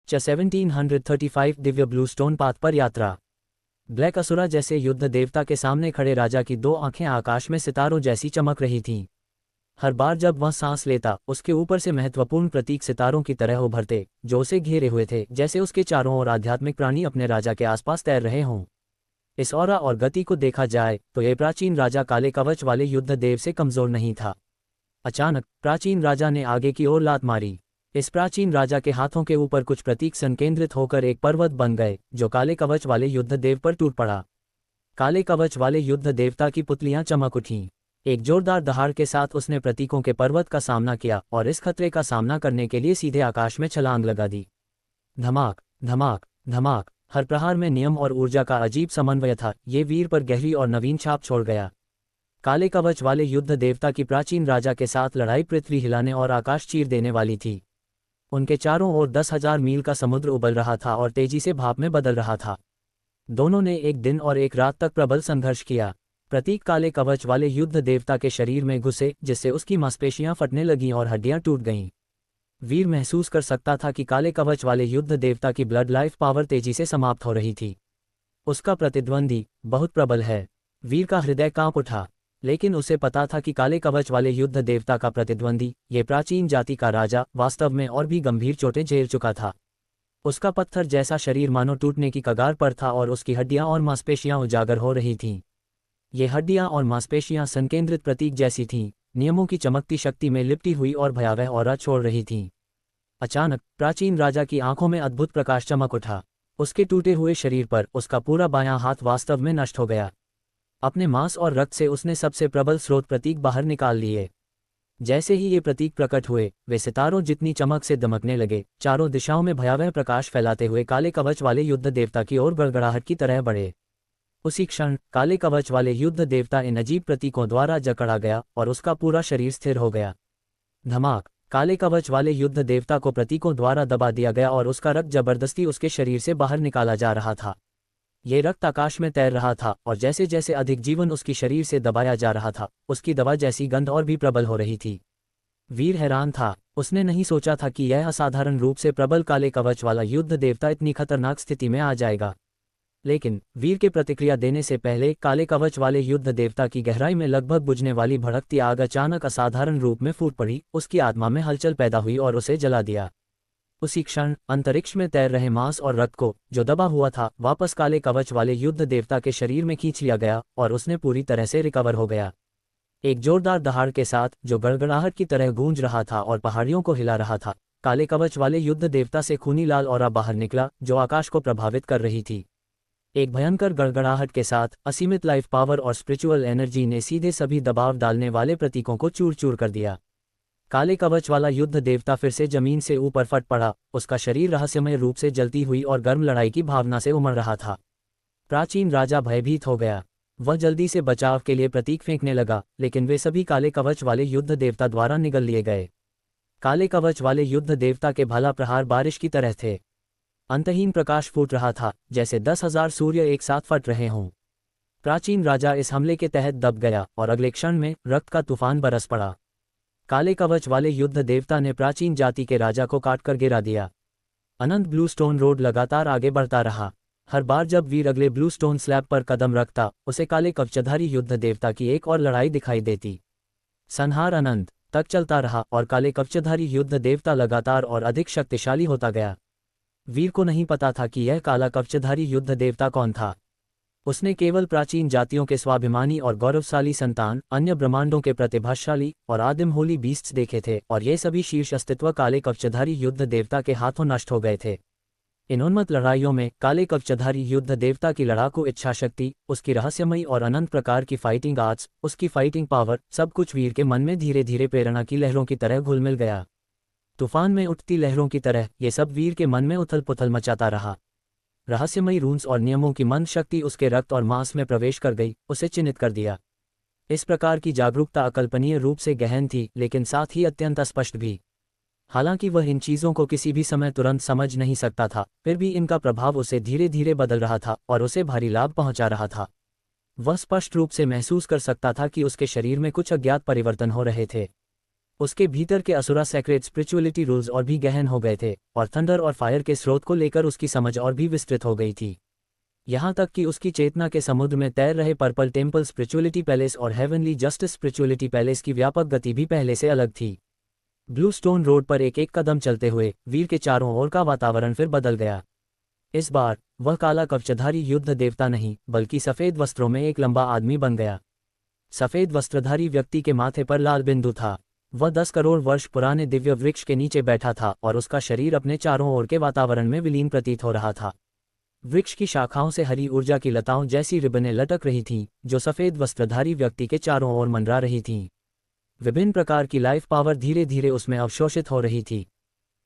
1735 Divya Bluestone path पर यात्रा। Black asura जैसे युद्ध देवता के सामने खड़े राजा की दो आंखें आकाश में सितारों जैसी चमक रही थीं। हर बार जब वह सांस लेता, उसके ऊपर से महत्वपूर्ण प्रतीक सितारों की तरह उभरते, जो उसे घेरे हुए थे, जैसे उसके चारों ओर आध्यात्मिक प्राणी अपने राजा के आसपास तैर रहे हों। इस ऑरा और गति को देखा जाए तो यह प्राचीन राजा काले कवच वाले युद्ध देव से कमजोर नहीं था। अचानक प्राचीन राजा ने आगे की ओर लात मारी। इस प्राचीन राजा के हाथों के ऊपर कुछ प्रतीक संकेंद्रित होकर एक पर्वत बन गए, जो काले कवच वाले युद्ध देव पर टूट पड़ा। काले कवच वाले युद्ध देवता की पुतलियां चमक उठीं। एक जोरदार दहाड़ के साथ उसने प्रतीकों के पर्वत का सामना किया और इस खतरे का सामना करने के लिए सीधे आकाश में छलांग लगा दी। धमाक धमाक धमाक, हर प्रहार में नियम और ऊर्जा का अजीब समन्वय था। ये वीर पर गहरी और नवीन छाप छोड़ गया। काले कवच वाले युद्ध देवता की प्राचीन राजा के साथ लड़ाई पृथ्वी हिलाने और आकाश चीर देने वाली थी। उनके चारों ओर 10,000 मील का समुद्र उबल रहा था और तेजी से भाप में बदल रहा था। दोनों ने एक दिन और एक रात तक प्रबल संघर्ष किया। प्रतीक काले कवच वाले युद्ध देवता के शरीर में घुसे, जिससे उसकी मांसपेशियां फटने लगीं और हड्डियां टूट गईं। वीर महसूस कर सकता था कि काले कवच वाले युद्ध देवता की ब्लड लाइफ पावर तेजी से समाप्त हो रही थी। उसका प्रतिद्वंदी बहुत प्रबल है। वीर का हृदय कांप उठा, लेकिन उसे पता था कि काले कवच वाले युद्ध देवता का प्रतिद्वंदी, ये प्राचीन जाति का राजा, वास्तव में और भी गंभीर चोटें झेल चुका था। उसका पत्थर जैसा शरीर मानो टूटने की कगार पर था और उसकी हड्डियां और मांसपेशियां उजागर हो रही थीं। ये हड्डियां और मांसपेशियां संकेंद्रित प्रतीक जैसी थीं, नियमों की चमकती शक्ति में लिपटी हुई और भयावह ऑरा छोड़ रही थीं। अचानक प्राचीन राजा की आंखों में अद्भुत प्रकाश चमक उठा। उसके टूटे हुए शरीर पर उसका पूरा बायां हाथ वास्तव में नष्ट हो गया। अपने मांस और रक्त से उसने सबसे प्रबल स्रोत प्रतीक बाहर निकाल लिए। जैसे ही ये प्रतीक प्रकट हुए, वे सितारों जितनी चमक से दमकने लगे, चारों दिशाओं में भयावह प्रकाश फैलाते हुए काले कवच वाले युद्ध देवता की ओर गड़गड़ाहट की तरह बढ़े। उसी क्षण काले कवच वाले युद्ध देवता इन अजीब प्रतीकों द्वारा जकड़ा गया और उसका पूरा शरीर स्थिर हो गया। धमाक, काले कवच वाले युद्ध देवता को प्रतीकों द्वारा दबा दिया गया और उसका रक्त जबरदस्ती उसके शरीर से बाहर निकाला जा रहा था। ये रक्त आकाश में तैर रहा था और जैसे जैसे अधिक जीवन उसकी शरीर से दबाया जा रहा था, उसकी दवा जैसी गंध और भी प्रबल हो रही थी। वीर हैरान था। उसने नहीं सोचा था कि यह असाधारण रूप से प्रबल काले कवच वाला युद्ध देवता इतनी खतरनाक स्थिति में आ जाएगा। लेकिन वीर के प्रतिक्रिया देने से पहले काले कवच वाले युद्ध देवता की गहराई में लगभग बुझने वाली भड़कती आग अचानक असाधारण रूप में फूट पड़ी। उसकी आत्मा में हलचल पैदा हुई और उसे जला दिया। उसी क्षण अंतरिक्ष में तैर रहे मांस और रक्त को, जो दबा हुआ था, वापस काले कवच वाले युद्ध देवता के शरीर में खींच लिया गया और उसने पूरी तरह से रिकवर हो गया। एक जोरदार दहाड़ के साथ, जो गड़गड़ाहट की तरह गूंज रहा था और पहाड़ियों को हिला रहा था, काले कवच वाले युद्ध देवता से खूनी लाल ऑरा बाहर निकला, जो आकाश को प्रभावित कर रही थी। एक भयंकर गड़गड़ाहट के साथ असीमित लाइफ पावर और स्पिरिचुअल एनर्जी ने सीधे सभी दबाव डालने वाले प्रतीकों को चूर चूर कर दिया। काले कवच वाला युद्ध देवता फिर से जमीन से ऊपर फट पड़ा। उसका शरीर रहस्यमय रूप से जलती हुई और गर्म लड़ाई की भावना से उमड़ रहा था। प्राचीन राजा भयभीत हो गया। वह जल्दी से बचाव के लिए प्रतीक फेंकने लगा, लेकिन वे सभी काले कवच वाले युद्ध देवता द्वारा निगल लिए गए। काले कवच वाले युद्ध देवता के भाला प्रहार बारिश की तरह थे। अंतहीन प्रकाश फूट रहा था, जैसे 10,000 सूर्य एक साथ फट रहे हों। प्राचीन राजा इस हमले के तहत दब गया और अगले क्षण में रक्त का तूफान बरस पड़ा। काले कवच वाले युद्ध देवता ने प्राचीन जाति के राजा को काटकर गिरा दिया। अनंत ब्लूस्टोन रोड लगातार आगे बढ़ता रहा। हर बार जब वीर अगले ब्लूस्टोन स्लैब पर कदम रखता, उसे काले कवचधारी युद्ध देवता की एक और लड़ाई दिखाई देती। संहार अनंत तक चलता रहा और काले कवचधारी युद्ध देवता लगातार और अधिक शक्तिशाली होता गया। वीर को नहीं पता था कि यह काला कवचधारी युद्ध देवता कौन था। उसने केवल प्राचीन जातियों के स्वाभिमानी और गौरवशाली संतान, अन्य ब्रह्मांडों के प्रतिभाशाली और आदिम होली बीस्ट्स देखे थे, और ये सभी शीर्ष अस्तित्व काले कवचधारी युद्ध देवता के हाथों नष्ट हो गए थे। इन उन्मत्त लड़ाइयों में काले कवचधारी युद्ध देवता की लड़ाकू इच्छाशक्ति, उसकी रहस्यमयी और अनंत प्रकार की फाइटिंग आर्ट्स, उसकी फाइटिंग पावर, सब कुछ वीर के मन में धीरे धीरे प्रेरणा की लहरों की तरह घुल मिल गया। तूफान में उठती लहरों की तरह ये सब वीर के मन में उथल पुथल मचाता रहा। रहस्यमयी रून्स और नियमों की मंद शक्ति उसके रक्त और मांस में प्रवेश कर गई, उसे चिन्हित कर दिया। इस प्रकार की जागरूकता अकल्पनीय रूप से गहन थी, लेकिन साथ ही अत्यंत स्पष्ट भी। हालांकि वह इन चीज़ों को किसी भी समय तुरंत समझ नहीं सकता था, फिर भी इनका प्रभाव उसे धीरे धीरे बदल रहा था और उसे भारी लाभ पहुंचा रहा था। वह स्पष्ट रूप से महसूस कर सकता था कि उसके शरीर में कुछ अज्ञात परिवर्तन हो रहे थे। उसके भीतर के असुरा सेक्रेट स्पिरिचुअलिटी रूल्स और भी गहन हो गए थे, और थंडर और फायर के स्रोत को लेकर उसकी समझ और भी विस्तृत हो गई थी। यहाँ तक कि उसकी चेतना के समुद्र में तैर रहे पर्पल टेम्पल स्पिरिचुअलिटी पैलेस और हेवनली जस्टिस स्पिरिचुअलिटी पैलेस की व्यापक गति भी पहले से अलग थी। ब्लू स्टोन रोड पर एक एक कदम चलते हुए वीर के चारों ओर का वातावरण फिर बदल गया। इस बार वह काला कवचधारी युद्ध देवता नहीं, बल्कि सफ़ेद वस्त्रों में एक लंबा आदमी बन गया। सफ़ेद वस्त्रधारी व्यक्ति के माथे पर लाल बिंदु था। वह 10 करोड़ वर्ष पुराने दिव्य वृक्ष के नीचे बैठा था और उसका शरीर अपने चारों ओर के वातावरण में विलीन प्रतीत हो रहा था। वृक्ष की शाखाओं से हरी ऊर्जा की लताओं जैसी रिबनें लटक रही थीं, जो सफ़ेद वस्त्रधारी व्यक्ति के चारों ओर मंडरा रही थीं। विभिन्न प्रकार की लाइफ पावर धीरे धीरे उसमें अवशोषित हो रही थी।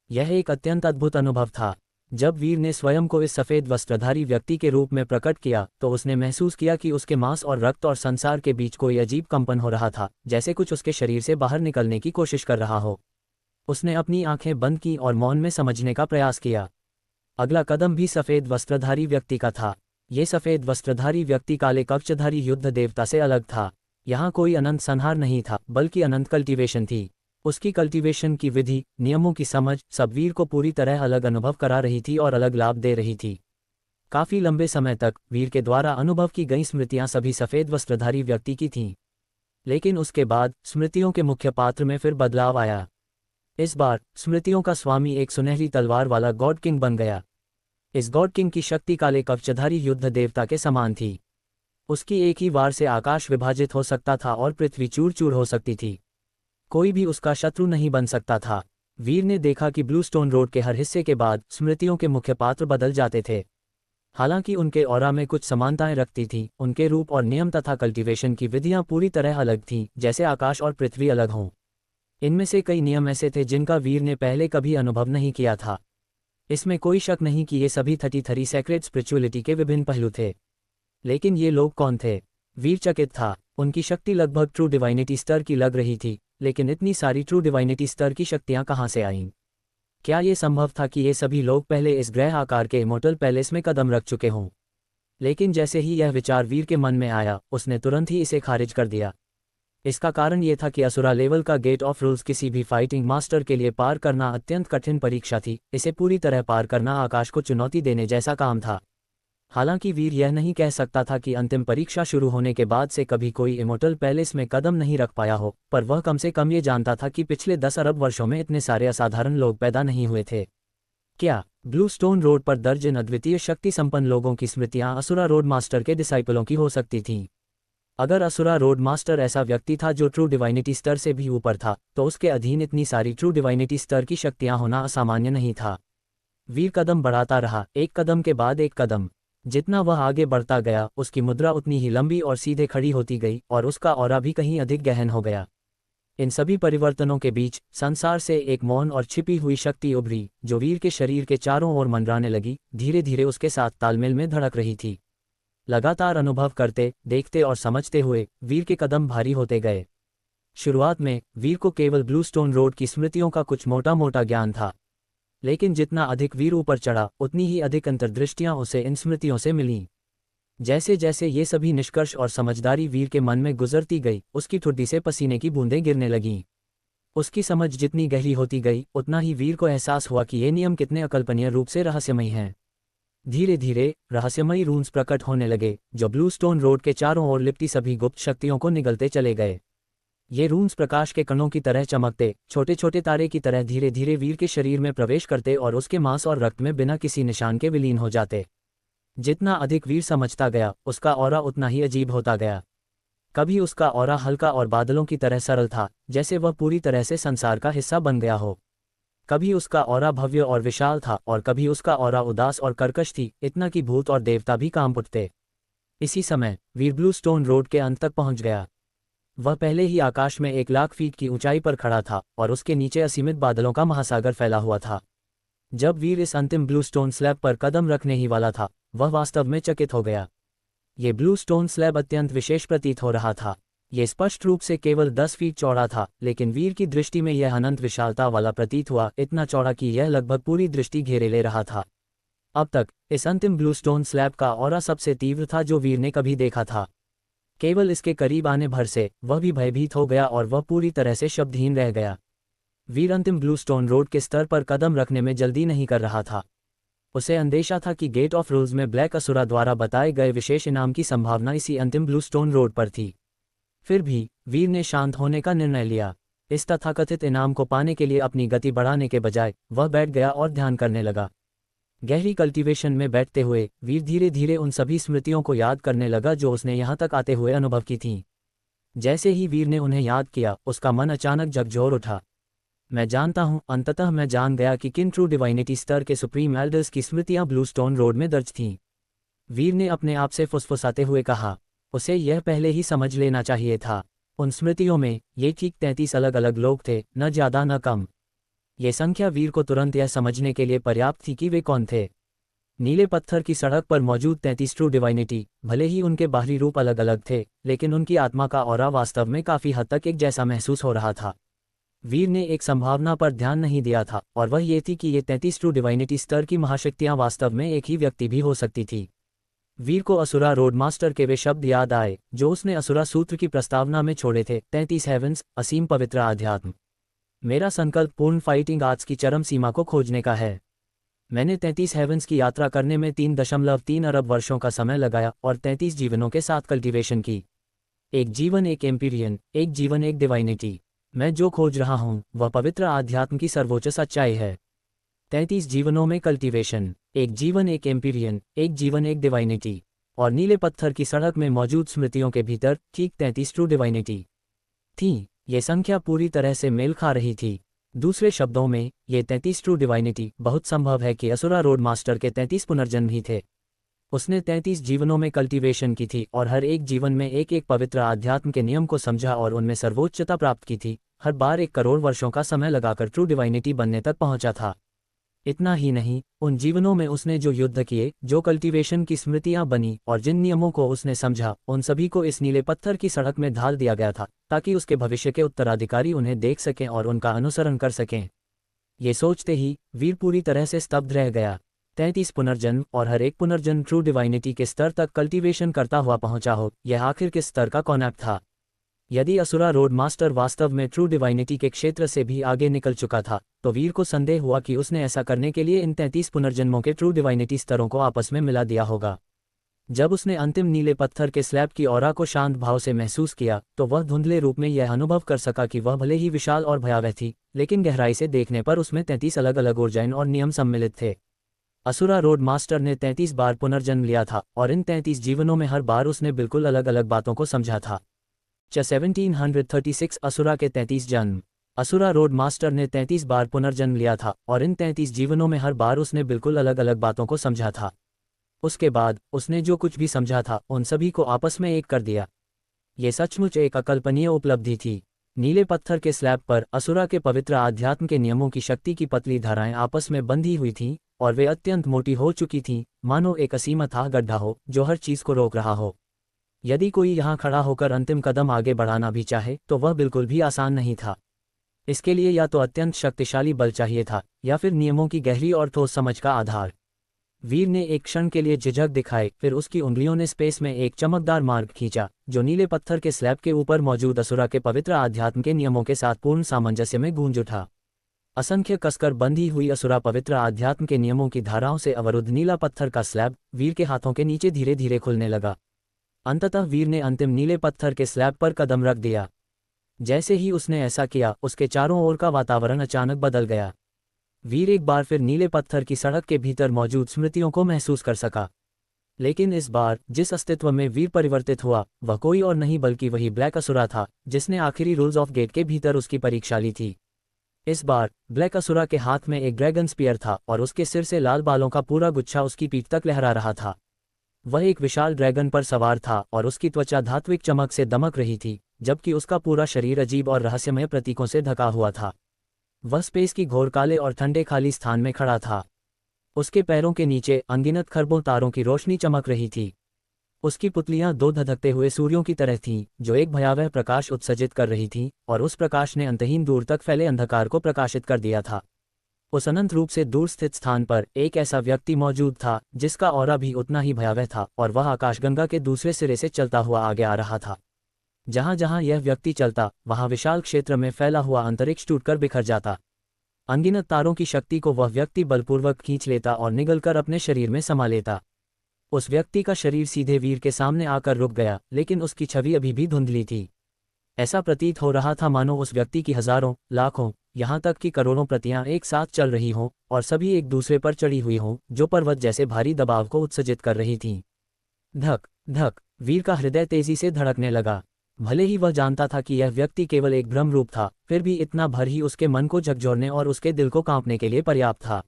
यह एक अत्यंत अद्भुत अनुभव था। जब वीर ने स्वयं को इस सफ़ेद वस्त्रधारी व्यक्ति के रूप में प्रकट किया तो उसने महसूस किया कि उसके मांस और रक्त और संसार के बीच कोई अजीब कंपन हो रहा था, जैसे कुछ उसके शरीर से बाहर निकलने की कोशिश कर रहा हो। उसने अपनी आंखें बंद की और मौन में समझने का प्रयास किया। अगला कदम भी सफ़ेद वस्त्रधारी व्यक्ति का था। ये सफ़ेद वस्त्रधारी व्यक्ति काले कवचधारी युद्ध देवता से अलग था। यहाँ कोई अनंत संहार नहीं था, बल्कि अनंत कल्टीवेशन थी। उसकी कल्टीवेशन की विधि, नियमों की समझ सब वीर को पूरी तरह अलग अनुभव करा रही थी और अलग लाभ दे रही थी। काफ़ी लंबे समय तक वीर के द्वारा अनुभव की गई स्मृतियां सभी सफ़ेद वस्त्रधारी व्यक्ति की थीं। लेकिन उसके बाद स्मृतियों के मुख्य पात्र में फिर बदलाव आया। इस बार स्मृतियों का स्वामी एक सुनहरी तलवार वाला गॉड किंग बन गया। इस गॉड किंग की शक्ति काले कवचधारी युद्ध देवता के समान थी। उसकी एक ही वार से आकाश विभाजित हो सकता था और पृथ्वी चूर चूर हो सकती थी। कोई भी उसका शत्रु नहीं बन सकता था। वीर ने देखा कि ब्लू स्टोन रोड के हर हिस्से के बाद स्मृतियों के मुख्य पात्र बदल जाते थे। हालांकि उनके ऑरा में कुछ समानताएं रखती थीं, उनके रूप और नियम तथा कल्टीवेशन की विधियां पूरी तरह अलग थीं, जैसे आकाश और पृथ्वी अलग हों। इनमें से कई नियम ऐसे थे जिनका वीर ने पहले कभी अनुभव नहीं किया था। इसमें कोई शक नहीं कि ये सभी 33 सेक्रेट स्पिरिचुअलिटी के विभिन्न पहलू थे। लेकिन ये लोग कौन थे? वीर चकित था। उनकी शक्ति लगभग ट्रू डिवाइनिटी स्तर की लग रही थी, लेकिन इतनी सारी ट्रू डिवाइनिटी स्तर की शक्तियां कहाँ से आईं? क्या ये संभव था कि ये सभी लोग पहले इस ग्रह आकार के इमोर्टल पैलेस में कदम रख चुके हों? लेकिन जैसे ही यह विचार वीर के मन में आया, उसने तुरंत ही इसे खारिज कर दिया। इसका कारण ये था कि असुरा लेवल का गेट ऑफ रूल्स किसी भी फाइटिंग मास्टर के लिए पार करना अत्यंत कठिन परीक्षा थी। इसे पूरी तरह पार करना आकाश को चुनौती देने जैसा काम था। हालांकि वीर यह नहीं कह सकता था कि अंतिम परीक्षा शुरू होने के बाद से कभी कोई इमोर्टल पैलेस में कदम नहीं रख पाया हो, पर वह कम से कम ये जानता था कि पिछले 10 अरब वर्षों में इतने सारे असाधारण लोग पैदा नहीं हुए थे। क्या ब्लू स्टोन रोड पर दर्ज इन अद्वितीय शक्ति संपन्न लोगों की स्मृतियां असुरा रोड मास्टर के डिसाइपलों की हो सकती थीं? अगर असुरा रोड मास्टर ऐसा व्यक्ति था जो ट्रू डिवाइनिटी स्तर से भी ऊपर था, तो उसके अधीन इतनी सारी ट्रू डिवाइनिटी स्तर की शक्तियां होना असामान्य नहीं था। वीर कदम बढ़ाता रहा, एक कदम के बाद एक कदम। जितना वह आगे बढ़ता गया, उसकी मुद्रा उतनी ही लंबी और सीधे खड़ी होती गई और उसका ऑरा भी कहीं अधिक गहन हो गया। इन सभी परिवर्तनों के बीच संसार से एक मौन और छिपी हुई शक्ति उभरी, जो वीर के शरीर के चारों ओर मंडराने लगी, धीरे धीरे उसके साथ तालमेल में धड़क रही थी। लगातार अनुभव करते, देखते और समझते हुए वीर के कदम भारी होते गए। शुरुआत में वीर को केवल ब्लू स्टोन रोड की स्मृतियों का कुछ मोटा मोटा ज्ञान था, लेकिन जितना अधिक वीर ऊपर चढ़ा, उतनी ही अधिक अंतर्दृष्टियां उसे इन स्मृतियों से मिलीं। जैसे जैसे ये सभी निष्कर्ष और समझदारी वीर के मन में गुजरती गई, उसकी ठुड्डी से पसीने की बूंदें गिरने लगीं। उसकी समझ जितनी गहरी होती गई, उतना ही वीर को एहसास हुआ कि ये नियम कितने अकल्पनीय रूप से रहस्यमयी हैं। धीरे धीरे रहस्यमयी रून्स प्रकट होने लगे, जो ब्लू स्टोन रोड के चारों ओर लिपटी सभी गुप्त शक्तियों को निगलते चले गए। ये रून्स प्रकाश के कणों की तरह चमकते, छोटे छोटे तारे की तरह धीरे धीरे वीर के शरीर में प्रवेश करते और उसके मांस और रक्त में बिना किसी निशान के विलीन हो जाते। जितना अधिक वीर समझता गया, उसका ऑरा उतना ही अजीब होता गया। कभी उसका ऑरा हल्का और बादलों की तरह सरल था, जैसे वह पूरी तरह से संसार का हिस्सा बन गया हो। कभी उसका ऑरा भव्य और विशाल था, और कभी उसका ऑरा उदास और कर्कश थी, इतना कि भूत और देवता भी कांप उठते। इसी समय वीर ब्लू स्टोन रोड के अंत तक पहुंच गया। वह पहले ही आकाश में 1 लाख फीट की ऊंचाई पर खड़ा था और उसके नीचे असीमित बादलों का महासागर फैला हुआ था। जब वीर इस अंतिम ब्लू स्टोन स्लैब पर कदम रखने ही वाला था, वह वास्तव में चकित हो गया। ये ब्लू स्टोन स्लैब अत्यंत विशेष प्रतीत हो रहा था। ये स्पष्ट रूप से केवल 10 फीट चौड़ा था, लेकिन वीर की दृष्टि में यह अनंत विशालता वाला प्रतीत हुआ, इतना चौड़ा कि यह लगभग पूरी दृष्टि घेरे ले रहा था। अब तक इस अंतिम ब्लू स्टोन स्लैब का ऑरा सबसे तीव्र था जो वीर ने कभी देखा था। केवल इसके करीब आने भर से वह भी भयभीत हो गया और वह पूरी तरह से शब्दहीन रह गया। वीर अंतिम ब्लू स्टोन रोड के स्तर पर कदम रखने में जल्दी नहीं कर रहा था। उसे अंदेशा था कि गेट ऑफ रूल्स में ब्लैक असुरा द्वारा बताए गए विशेष इनाम की संभावना इसी अंतिम ब्लू स्टोन रोड पर थी। फिर भी वीर ने शांत होने का निर्णय लिया। इस तथाकथित इनाम को पाने के लिए अपनी गति बढ़ाने के बजाय वह बैठ गया और ध्यान करने लगा। गहरी कल्टीवेशन में बैठते हुए वीर धीरे धीरे उन सभी स्मृतियों को याद करने लगा जो उसने यहाँ तक आते हुए अनुभव की थीं। जैसे ही वीर ने उन्हें याद किया, उसका मन अचानक झकझोर उठा। मैं जानता हूँ, अंततः मैं जान गया कि किन ट्रू डिवाइनिटी स्तर के सुप्रीम एल्डर्स की स्मृतियाँ ब्लू स्टोन रोड में दर्ज थीं। वीर ने अपने आप से फुसफुसाते हुए कहा। उसे यह पहले ही समझ लेना चाहिए था। उन स्मृतियों में ये ठीक 33 अलग अलग लोग थे, न ज़्यादा न कम। ये संख्या वीर को तुरंत यह समझने के लिए पर्याप्त थी कि वे कौन थे। नीले पत्थर की सड़क पर मौजूद 33 ट्रू डिवाइनिटी, भले ही उनके बाहरी रूप अलग अलग थे, लेकिन उनकी आत्मा का ऑरा वास्तव में काफ़ी हद तक एक जैसा महसूस हो रहा था। वीर ने एक संभावना पर ध्यान नहीं दिया था, और वह ये थी कि ये 33 ट्रू डिवाइनिटी स्तर की महाशक्तियाँ वास्तव में एक ही व्यक्ति भी हो सकती थी। वीर को असुरा रोड मास्टर के वे शब्द याद आए जो उसने असुरा सूत्र की प्रस्तावना में छोड़े थे। 33 हेवंस, असीम पवित्र आध्यात्म। मेरा संकल्प पूर्ण फाइटिंग आर्ट्स की चरम सीमा को खोजने का है। मैंने 33 हेवंस की यात्रा करने में 3.3 अरब वर्षों का समय लगाया और 33 जीवनों के साथ कल्टीवेशन की। एक जीवन एक एम्पीरियन, एक जीवन एक डिवाइनिटी। मैं जो खोज रहा हूँ वह पवित्र आध्यात्म की सर्वोच्च सच्चाई है। 33 जीवनों में कल्टीवेशन, एक जीवन एक एम्पीरियन, एक जीवन एक डिवाइनिटी, और नीले पत्थर की सड़क में मौजूद स्मृतियों के भीतर ठीक 33 ट्रू डिवाइनिटी थी। ये संख्या पूरी तरह से मेल खा रही थी। दूसरे शब्दों में, ये 33 ट्रू डिवाइनिटी बहुत संभव है कि असुरा रोड मास्टर के 33 पुनर्जन्म ही थे। उसने 33 जीवनों में कल्टीवेशन की थी और हर एक जीवन में एक एक पवित्र आध्यात्म के नियम को समझा और उनमें सर्वोच्चता प्राप्त की थी। हर बार 1 करोड़ वर्षों का समय लगाकर ट्रू डिवाइनिटी बनने तक पहुंचा था। इतना ही नहीं, उन जीवनों में उसने जो युद्ध किए, जो कल्टीवेशन की स्मृतियां बनी और जिन नियमों को उसने समझा, उन सभी को इस नीले पत्थर की सड़क में ढाल दिया गया था ताकि उसके भविष्य के उत्तराधिकारी उन्हें देख सकें और उनका अनुसरण कर सकें। ये सोचते ही वीर पूरी तरह से स्तब्ध रह गया। 33 पुनर्जन्म और हर एक पुनर्जन्म ट्रू डिवाइनिटी के स्तर तक कल्टीवेशन करता हुआ पहुंचा हो, यह आखिर किस स्तर का कॉन्सेप्ट था? यदि असुरा रोड मास्टर वास्तव में ट्रू डिवाइनिटी के क्षेत्र से भी आगे निकल चुका था, तो वीर को संदेह हुआ कि उसने ऐसा करने के लिए इन 33 पुनर्जन्मों के ट्रू डिवाइनिटी स्तरों को आपस में मिला दिया होगा। जब उसने अंतिम नीले पत्थर के स्लैब की ऑरा को शांत भाव से महसूस किया, तो वह धुंधले रूप में यह अनुभव कर सका कि वह भले ही विशाल और भयावह थी, लेकिन गहराई से देखने पर उसमें 33 अलग अलग ऊर्जाएं और नियम सम्मिलित थे। असुरा रोड मास्टर ने 33 बार पुनर्जन्म लिया था और इन 33 जीवनों में हर बार उसने बिल्कुल अलग अलग बातों को समझा था। 1736 असुरा के 33 जन्म। असुरा रोड मास्टर ने 33 बार पुनर्जन्म लिया था और इन 33 जीवनों में हर बार उसने बिल्कुल अलग अलग बातों को समझा था। उसके बाद उसने जो कुछ भी समझा था उन सभी को आपस में एक कर दिया। ये सचमुच एक अकल्पनीय उपलब्धि थी। नीले पत्थर के स्लैब पर असुरा के पवित्र आध्यात्म के नियमों की शक्ति की पतली धाराएं आपस में बंधी हुई थीं और वे अत्यंत मोटी हो चुकी थीं, मानो एक असीम अथाह गड्ढा हो जो हर चीज को रोक रहा हो। यदि कोई यहाँ खड़ा होकर अंतिम कदम आगे बढ़ाना भी चाहे तो वह बिल्कुल भी आसान नहीं था। इसके लिए या तो अत्यंत शक्तिशाली बल चाहिए था या फिर नियमों की गहरी और ठोस समझ का आधार। वीर ने एक क्षण के लिए झिझक दिखाई, फिर उसकी उंगलियों ने स्पेस में एक चमकदार मार्ग खींचा जो नीले पत्थर के स्लैब के ऊपर मौजूद असुरा के पवित्र आध्यात्म के नियमों के साथ पूर्ण सामंजस्य में गूंज उठा। असंख्य कसकर बंधी हुई असुरा पवित्र आध्यात्म के नियमों की धाराओं से अवरुद्ध नीला पत्थर का स्लैब वीर के हाथों के नीचे धीरे धीरे खुलने लगा। अंततः वीर ने अंतिम नीले पत्थर के स्लैब पर कदम रख दिया। जैसे ही उसने ऐसा किया, उसके चारों ओर का वातावरण अचानक बदल गया। वीर एक बार फिर नीले पत्थर की सड़क के भीतर मौजूद स्मृतियों को महसूस कर सका। लेकिन इस बार जिस अस्तित्व में वीर परिवर्तित हुआ वह कोई और नहीं बल्कि वही ब्लैक असुरा था जिसने आखिरी रूल्स ऑफ गेट के भीतर उसकी परीक्षा ली थी। इस बार ब्लैक असुरा के हाथ में एक ड्रैगन स्पीयर था और उसके सिर से लाल बालों का पूरा गुच्छा उसकी पीठ तक लहरा रहा था। वह एक विशाल ड्रैगन पर सवार था और उसकी त्वचा धात्विक चमक से दमक रही थी, जबकि उसका पूरा शरीर अजीब और रहस्यमय प्रतीकों से ढका हुआ था। वह स्पेस की घोर काले और ठंडे खाली स्थान में खड़ा था। उसके पैरों के नीचे अनगिनत खरबों तारों की रोशनी चमक रही थी। उसकी पुतलियां 2 धधकते हुए सूर्यों की तरह थीं जो एक भयावह प्रकाश उत्सर्जित कर रही थीं और उस प्रकाश ने अंतहीन दूर तक फैले अंधकार को प्रकाशित कर दिया था। उस अनंत रूप से दूर स्थित स्थान पर एक ऐसा व्यक्ति मौजूद था जिसका ऑरा भी उतना ही भयावह था, और वह आकाशगंगा के दूसरे सिरे से चलता हुआ आगे आ रहा था। जहां जहां यह व्यक्ति चलता, वहां विशाल क्षेत्र में फैला हुआ अंतरिक्ष टूटकर बिखर जाता। अनगिनत तारों की शक्ति को वह व्यक्ति बलपूर्वक खींच लेता और निगलकर अपने शरीर में समा लेता। उस व्यक्ति का शरीर सीधे वीर के सामने आकर रुक गया, लेकिन उसकी छवि अभी भी धुंधली थी। ऐसा प्रतीत हो रहा था मानो उस व्यक्ति की हजारों, लाखों, यहाँ तक कि करोड़ों प्रतियां एक साथ चल रही हों और सभी एक दूसरे पर चढ़ी हुई हों, जो पर्वत जैसे भारी दबाव को उत्सर्जित कर रही थीं। धक धक, वीर का हृदय तेजी से धड़कने लगा। भले ही वह जानता था कि यह व्यक्ति केवल एक भ्रम रूप था, फिर भी इतना भर ही उसके मन को झकझोरने और उसके दिल को कांपने के लिए पर्याप्त था।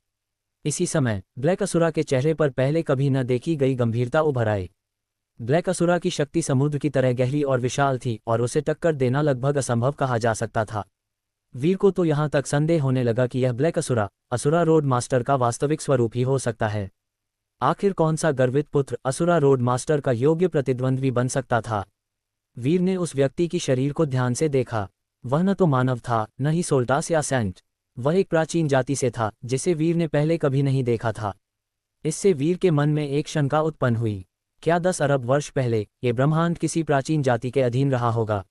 इसी समय ब्लैक असुरा के चेहरे पर पहले कभी न देखी गई गंभीरता उभर आई। ब्लैक असुरा की शक्ति समुद्र की तरह गहरी और विशाल थी, और उसे टक्कर देना लगभग असंभव कहा जा सकता था। वीर को तो यहाँ तक संदेह होने लगा कि यह ब्लैक असुरा रोड मास्टर का वास्तविक स्वरूप ही हो सकता है। आखिर कौन सा गर्वित पुत्र असुरा रोड मास्टर का योग्य प्रतिद्वंद्वी बन सकता था? वीर ने उस व्यक्ति की शरीर को ध्यान से देखा। वह न तो मानव था, न ही सोल्टास या सेंट। वह एक प्राचीन जाति से था जिसे वीर ने पहले कभी नहीं देखा था। इससे वीर के मन में एक शंका उत्पन्न हुई। क्या 10 अरब वर्ष पहले ये ब्रह्मांड किसी प्राचीन जाति के अधीन रहा होगा,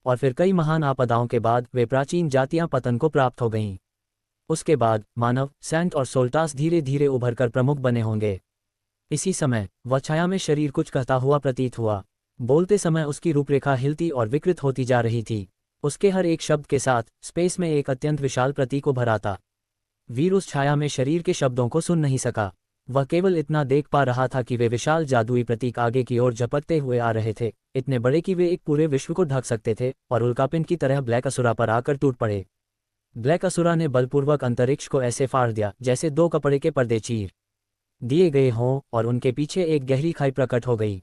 और फिर कई महान आपदाओं के बाद वे प्राचीन जातियां पतन को प्राप्त हो गईं? उसके बाद मानव, सेंट और सोल्टास धीरे धीरे उभरकर प्रमुख बने होंगे। इसी समय वह छाया में शरीर कुछ कहता हुआ प्रतीत हुआ। बोलते समय उसकी रूपरेखा हिलती और विकृत होती जा रही थी। उसके हर एक शब्द के साथ स्पेस में एक अत्यंत विशाल प्रतीक उभर आता। वीर उस छाया में शरीर के शब्दों को सुन नहीं सका। वह केवल इतना देख पा रहा था कि वे विशाल जादुई प्रतीक आगे की ओर झपटते हुए आ रहे थे, इतने बड़े कि वे एक पूरे विश्व को ढक सकते थे और उल्कापिंड की तरह ब्लैक असुरा पर आकर टूट पड़े। ब्लैक असुरा ने बलपूर्वक अंतरिक्ष को ऐसे फाड़ दिया जैसे 2 कपड़े के पर्दे चीर दिए गए हों, और उनके पीछे एक गहरी खाई प्रकट हो गई।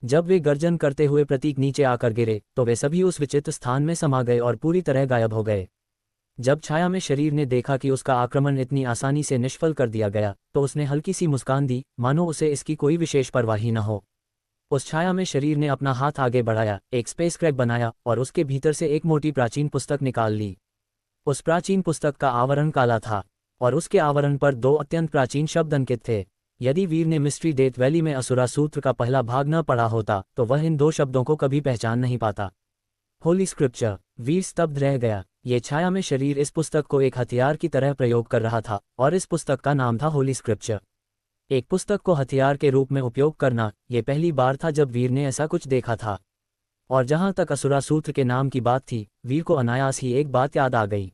जब वे गर्जन करते हुए प्रतीक नीचे आकर गिरे तो वे सभी उस विचित्र स्थान में समा गए और पूरी तरह गायब हो गए। जब छाया में शरीर ने देखा कि उसका आक्रमण इतनी आसानी से निष्फल कर दिया गया, तो उसने हल्की सी मुस्कान दी, मानो उसे इसकी कोई विशेष परवाह ही न हो। उस छाया में शरीर ने अपना हाथ आगे बढ़ाया, एक स्पेस क्रैक बनाया और उसके भीतर से एक मोटी प्राचीन पुस्तक निकाल ली। उस प्राचीन पुस्तक का आवरण काला था, और उसके आवरण पर 2 अत्यंत प्राचीन शब्द अंकित थे। यदि वीर ने मिस्ट्री डेथ वैली में असुरा सूत्र का पहला भाग न पढ़ा होता तो वह इन 2 शब्दों को कभी पहचान नहीं पाता। होली स्क्रिप्चर। वीर स्तब्ध रह गया। ये छाया में शरीर इस पुस्तक को एक हथियार की तरह प्रयोग कर रहा था, और इस पुस्तक का नाम था होली स्क्रिप्चर। एक पुस्तक को हथियार के रूप में उपयोग करना, ये पहली बार था जब वीर ने ऐसा कुछ देखा था। और जहां तक असुरा सूत्र के नाम की बात थी, वीर को अनायास ही एक बात याद आ गई।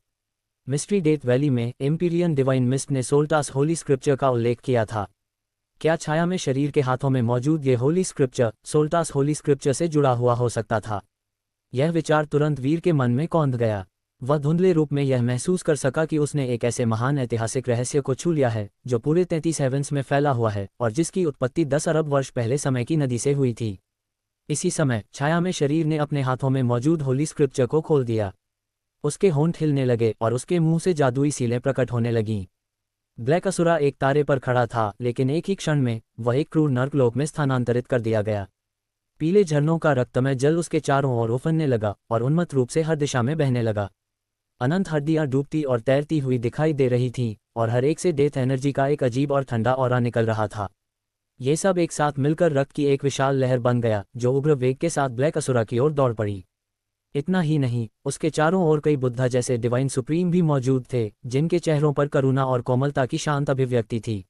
मिस्ट्री डेथ वैली में एम्पीरियन डिवाइन मिस्ट ने सोल्टास होली स्क्रिप्चर का उल्लेख किया था। क्या छाया में शरीर के हाथों में मौजूद ये होली स्क्रिप्चर सोल्टास होली स्क्रिप्चर से जुड़ा हुआ हो सकता था? यह विचार तुरंत वीर के मन में कौंध गया। वह धुंधले रूप में यह महसूस कर सका कि उसने एक ऐसे महान ऐतिहासिक रहस्य को छू लिया है जो पूरे 33 हेवंस में फैला हुआ है और जिसकी उत्पत्ति 10 अरब वर्ष पहले समय की नदी से हुई थी। इसी समय छाया में शरीर ने अपने हाथों में मौजूद होली स्क्रिप्चर को खोल दिया। उसके होंठ हिलने लगे और उसके मुंह से जादुई सीलें प्रकट होने लगीं। ब्लैक असुरा एक तारे पर खड़ा था, लेकिन एक ही क्षण में वह एक क्रूर नर्कलोक में स्थानांतरित कर दिया गया। पीले झरनों का रक्तमय जल उसके चारों ओर उफनने लगा और उन्मत्त रूप से हर दिशा में बहने लगा। अनंत हड्डियां डूबती और तैरती हुई दिखाई दे रही थीं, और हर एक से डेथ एनर्जी का एक अजीब और ठंडा ऑरा निकल रहा था। ये सब एक साथ मिलकर रक्त की एक विशाल लहर बन गया जो उग्र वेग के साथ ब्लैक असुरा की ओर दौड़ पड़ी। इतना ही नहीं, उसके चारों ओर कई बुद्धा जैसे डिवाइन सुप्रीम भी मौजूद थे, जिनके चेहरों पर करुणा और कोमलता की शांत अभिव्यक्ति थी।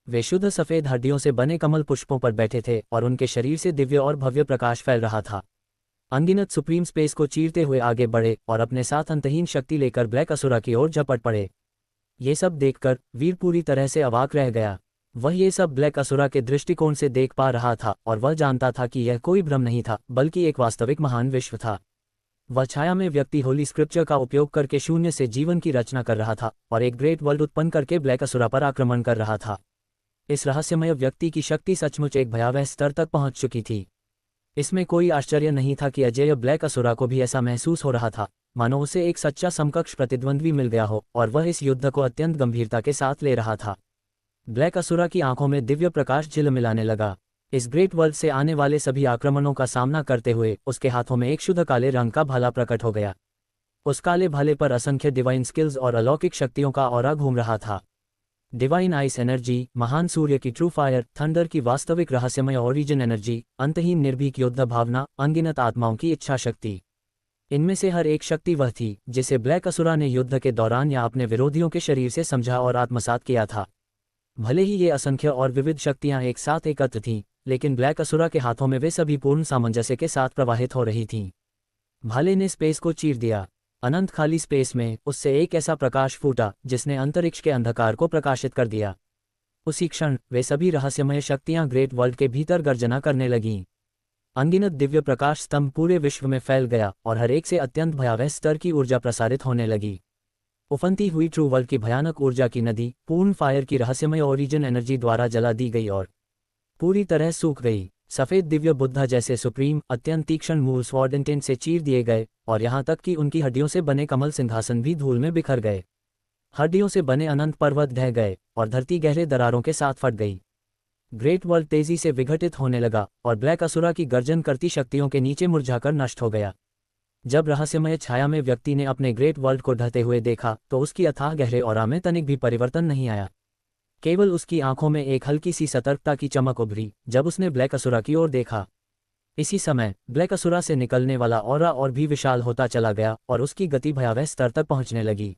वे शुद्ध सफेद हड्डियों से बने कमल पुष्पों पर बैठे थे और उनके शरीर से दिव्य और भव्य प्रकाश फैल रहा था। अनगिनत सुप्रीम स्पेस को चीरते हुए आगे बढ़े और अपने साथ अंतहीन शक्ति लेकर ब्लैक असुरा की ओर झपट पड़े। ये सब देखकर वीर पूरी तरह से अवाक रह गया। वह ये सब ब्लैक असुरा के दृष्टिकोण से देख पा रहा था, और वह जानता था कि यह कोई भ्रम नहीं था, बल्कि एक वास्तविक महान विश्व था। वह छाया में व्यक्ति होली स्क्रिप्चर का उपयोग करके शून्य से जीवन की रचना कर रहा था और एक ग्रेट वर्ल्ड उत्पन्न करके ब्लैक असुरा पर आक्रमण कर रहा था। इस रहस्यमय व्यक्ति की शक्ति सचमुच एक भयावह स्तर तक पहुंच चुकी थी। इसमें कोई आश्चर्य नहीं था कि अजेय ब्लैक असुरा को भी ऐसा महसूस हो रहा था, मानो उसे एक सच्चा समकक्ष प्रतिद्वंद्वी मिल गया हो और वह इस युद्ध को अत्यंत गंभीरता के साथ ले रहा था। ब्लैक असुरा की आंखों में दिव्य प्रकाश झिलमिलाने लगा। इस ग्रेट वर्ल्ड से आने वाले सभी आक्रमणों का सामना करते हुए उसके हाथों में एक शुद्ध काले रंग का भाला प्रकट हो गया। उस काले भाले पर असंख्य डिवाइन स्किल्स और अलौकिक शक्तियों का ऑरा घूम रहा था। डिवाइन आइस एनर्जी, महान सूर्य की ट्रू फायर, थंडर की वास्तविक रहस्यमय ओरिजिन एनर्जी, अंतहीन निर्भीक योद्धा भावना, अनगिनत आत्माओं की इच्छा शक्ति। इनमें से हर एक शक्ति वह थी जिसे ब्लैक असुरा ने युद्ध के दौरान या अपने विरोधियों के शरीर से समझा और आत्मसात किया था। भले ही ये असंख्य और विविध शक्तियां एक साथ एकत्र थीं, लेकिन ब्लैक असुरा के हाथों में वे सभी पूर्ण सामंजस्य के साथ प्रवाहित हो रही थीं। भाले ने स्पेस को चीर दिया। अनंत खाली स्पेस में उससे एक ऐसा प्रकाश फूटा जिसने अंतरिक्ष के अंधकार को प्रकाशित कर दिया। उसी क्षण वे सभी रहस्यमय शक्तियां ग्रेट वर्ल्ड के भीतर गर्जना करने लगीं। अनगिनत दिव्य प्रकाश स्तंभ पूरे विश्व में फैल गया और हर एक से अत्यंत भयावह स्तर की ऊर्जा प्रसारित होने लगी। उफनती हुई ट्रू वर्ल्ड की भयानक ऊर्जा की नदी पूर्ण फायर की रहस्यमय ओरिजिन एनर्जी द्वारा जला दी गई और पूरी तरह सूख गई। सफेद दिव्य बुद्धा जैसे सुप्रीम अत्यंत तीक्ष्ण मूल स्वॉर्ड इंटेंट से चीर दिए गए और यहाँ तक कि उनकी हड्डियों से बने कमल सिंहासन भी धूल में बिखर गए। हड्डियों से बने अनंत पर्वत ढह गए और धरती गहरे दरारों के साथ फट गई। ग्रेट वर्ल्ड तेजी से विघटित होने लगा और ब्लैक असुरा की गर्जन करती शक्तियों के नीचे मुरझाकर नष्ट हो गया। जब रहस्यमय छाया में व्यक्ति ने अपने ग्रेट वर्ल्ड को ढहते हुए देखा तो उसकी अथाह गहरे ऑरा में तनिक भी परिवर्तन नहीं आया। केवल उसकी आंखों में एक हल्की सी सतर्कता की चमक उभरी जब उसने ब्लैक असुरा की ओर देखा। इसी समय ब्लैक असुरा से निकलने वाला ऑरा और भी विशाल होता चला गया और उसकी गति भयावह स्तर तक पहुंचने लगी।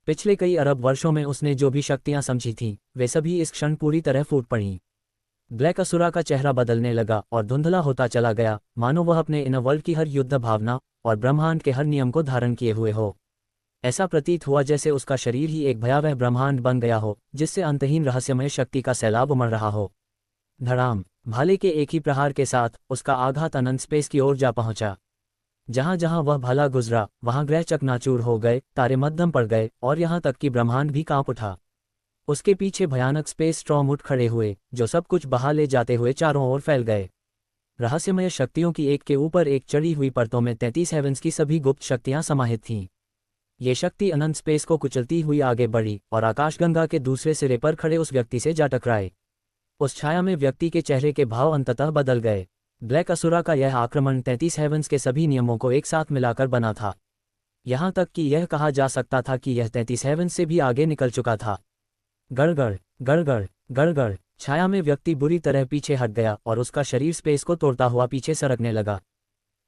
पिछले कई अरब वर्षों में उसने जो भी शक्तियां समझी थीं वे सभी इस क्षण पूरी तरह फूट पड़ीं। ब्लैक असुरा का चेहरा बदलने लगा और धुंधला होता चला गया, मानो वह अपने इनर वर्ल्ड की हर युद्ध भावना और ब्रह्मांड के हर नियम को धारण किए हुए हो। ऐसा प्रतीत हुआ जैसे उसका शरीर ही एक भयावह ब्रह्मांड बन गया हो जिससे अंतहीन रहस्यमय शक्ति का सैलाब उमड़ रहा हो। धड़ाम! भाले के एक ही प्रहार के साथ उसका आघात अनंत स्पेस की ओर जा पहुंचा। जहां जहां वह भाला गुजरा वहां ग्रह चकनाचूर हो गए, तारे मध्यम पड़ गए और यहां तक कि ब्रह्मांड भी कांप उठा। उसके पीछे भयानक स्पेस स्टॉर्म उठ खड़े हुए जो सब कुछ बहा ले जाते हुए चारों ओर फैल गए। रहस्यमय शक्तियों की एक के ऊपर एक चढ़ी हुई परतों में 33 हेवंस की सभी गुप्त शक्तियां समाहित थीं। ये शक्ति अनंत स्पेस को कुचलती हुई आगे बढ़ी और आकाशगंगा के दूसरे सिरे पर खड़े उस व्यक्ति से जा टकराए। उस छाया में व्यक्ति के चेहरे के भाव अंततः बदल गए। ब्लैक असुरा का यह आक्रमण 33 हेवंस के सभी नियमों को एक साथ मिलाकर बना था। यहां तक कि यह कहा जा सकता था कि यह 33 हेवंस से भी आगे निकल चुका था। गड़गड़ गड़गड़ गड़गड़! छाया में व्यक्ति बुरी तरह पीछे हट गया और उसका शरीर स्पेस को तोड़ता हुआ पीछे सरकने लगा।